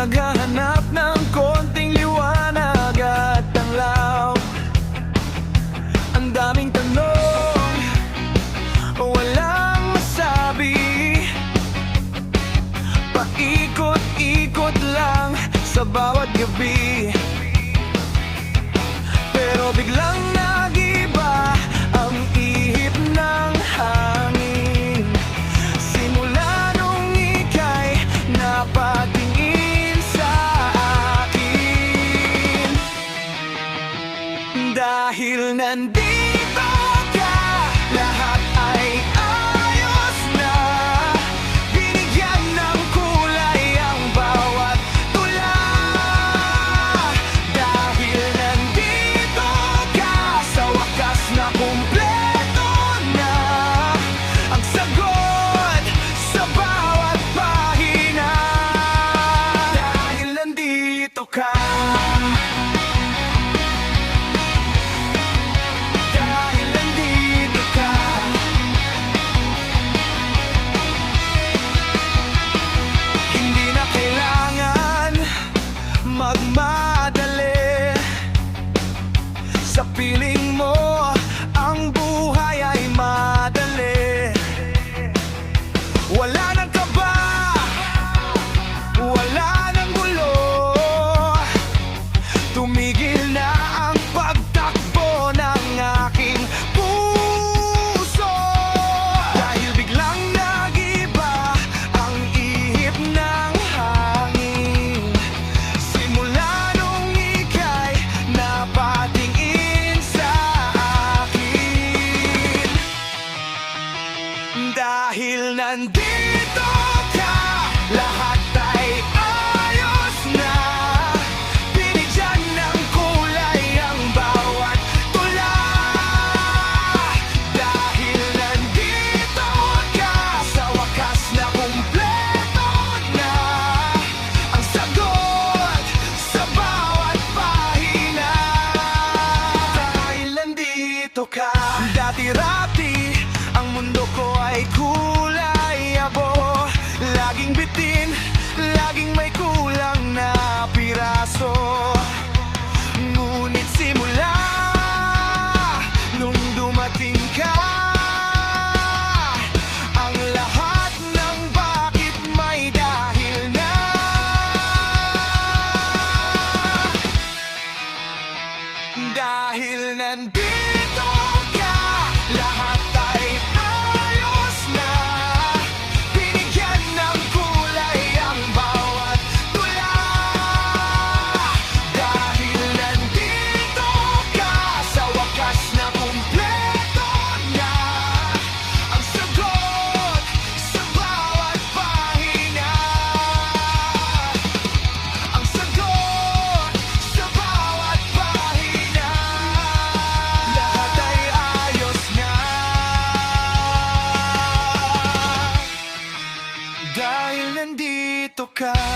naghahanap ng konting liwanag at tanglaw. Ang daming tanong, walang masabi. Paikot-ikot lang sa bawat gabi. Pero biglang nag-iba ang ihip ng hangin. Simula nung ika'y napatingin sa akin. Dahil nandito ka, lahat ay ayos na. Binigyan ng kulay ang bawat tula. Dahil nandito ka, sa wakas na kumpleto na ang sagot sa bawat pahina. Dahil nandito ka, dahil nandito ka, hindi na kailangan magmadali. Sa piling mo, ang buhay ay madali. Wala nang kaba, wala nang gulo. Tumigil na ang pagtakbo ng aking puso. Dahil biglang nag-iba ang ihip ng hangin. Simula nung ika'y napatingin sa akin. Dahil nandito ka, lahat ay ayos na. Binigyan ng kulay ang bawat tula. Dahil nandito ka, sa wakas na kumpleto na ang sagot sa bawat pahina. Dahil nandito ka. Dati-rati ang mundo ko ay kulay abo. Laging bitin, laging may kulang na piraso. Ngunit simula nung dumating ka, ang lahat ng bakit may dahil na. Dahil nandito ka, lahat ay ayos na. Binigyan ng kulay ang bawat tula. Dahil nandito ka, sa wakas na kumpleto na ang sagot sa bawat pahina. Ang sagot sa bawat pahina. Lahat ay ayos na. Dahil nandito ka.